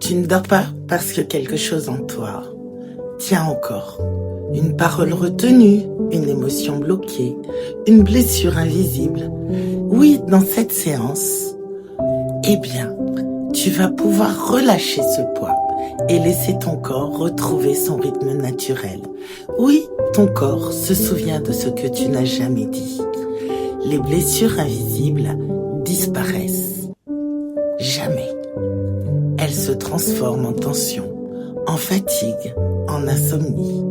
Tu ne dors pas parce que quelque chose en toi tient encore. Une parole retenue, une émotion bloquée, une blessure invisible. Oui, dans cette séance, eh bien, tu vas pouvoir relâcher ce poids et laisser ton corps retrouver son rythme naturel. Oui, ton corps se souvient de ce que tu n'as jamais dit. Les blessures invisibles disparaissent. Jamais. Elles se transforment en tension, en fatigue, en insomnie.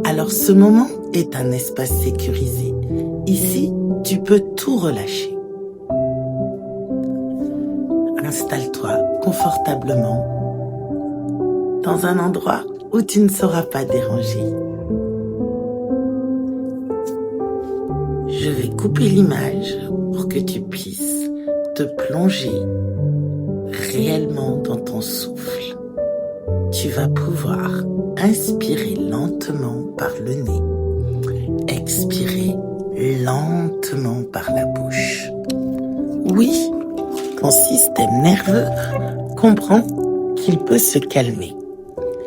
Alors ce moment est un espace sécurisé. Ici, tu peux tout relâcher. Installe-toi confortablement dans un endroit où tu ne seras pas dérangé. Je vais couper l'image pour que tu puisses te plonger réellement dans ton souffle. Tu vas pouvoir inspirer lentement par le nez, expirer lentement par la bouche. Oui, ton système nerveux comprend qu'il peut se calmer.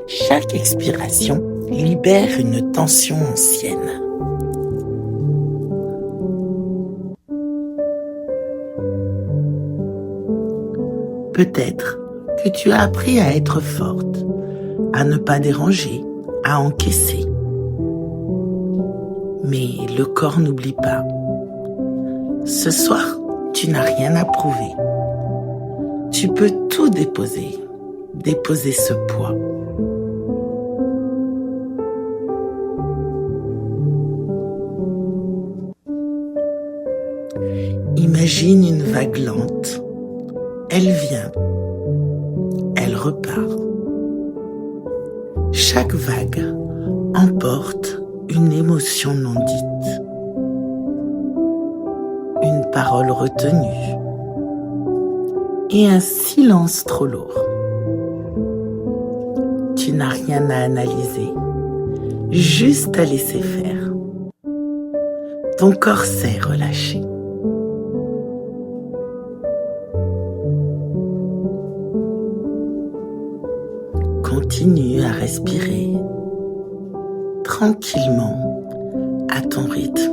Chaque expiration libère une tension ancienne. Peut-être que tu as appris à être forte, à ne pas déranger, à encaisser. Mais le corps n'oublie pas. Ce soir, tu n'as rien à prouver. Tu peux tout déposer ce poids. Imagine une vague lente. Elle vient, elle repart. Chaque vague emporte une émotion non dite, une parole retenue et un silence trop lourd. Tu n'as rien à analyser, juste à laisser faire. Ton corps sait relâcher. Continue à respirer tranquillement à ton rythme.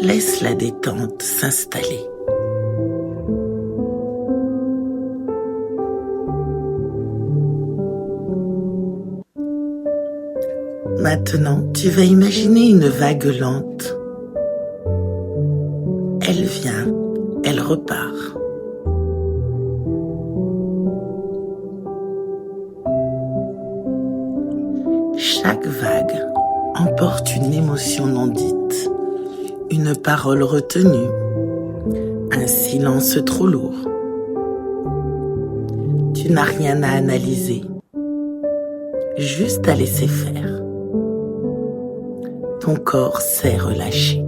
Laisse la détente s'installer. Maintenant, tu vas imaginer une vague lente. Elle vient, elle repart. Chaque vague emporte une émotion non dite, une parole retenue, un silence trop lourd. Tu n'as rien à analyser, juste à laisser faire. Ton corps sait relâcher.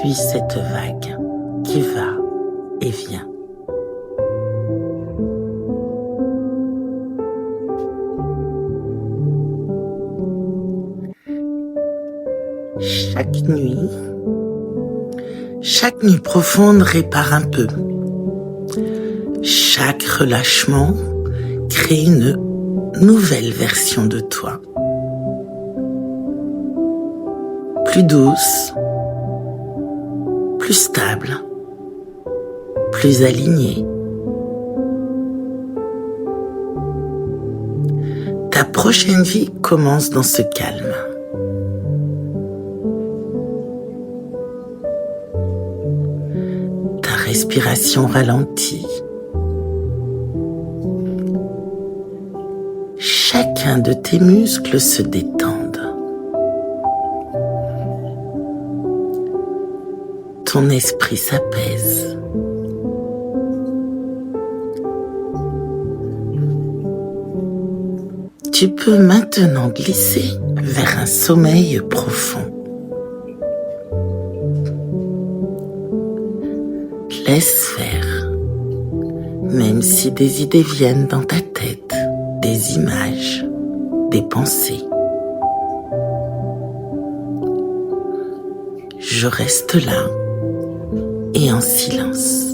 Suis cette vague qui va et vient. Chaque nuit profonde répare un peu. Chaque relâchement crée une nouvelle version de toi. Plus douce, plus stable, plus alignée. Ta prochaine vie commence dans ce calme. Ta respiration ralentit. Chacun de tes muscles se détendent. Ton esprit s'apaise. Tu peux maintenant glisser vers un sommeil profond. Laisse faire, même si des idées viennent dans ta tête, des images, des pensées. Je reste là et en silence.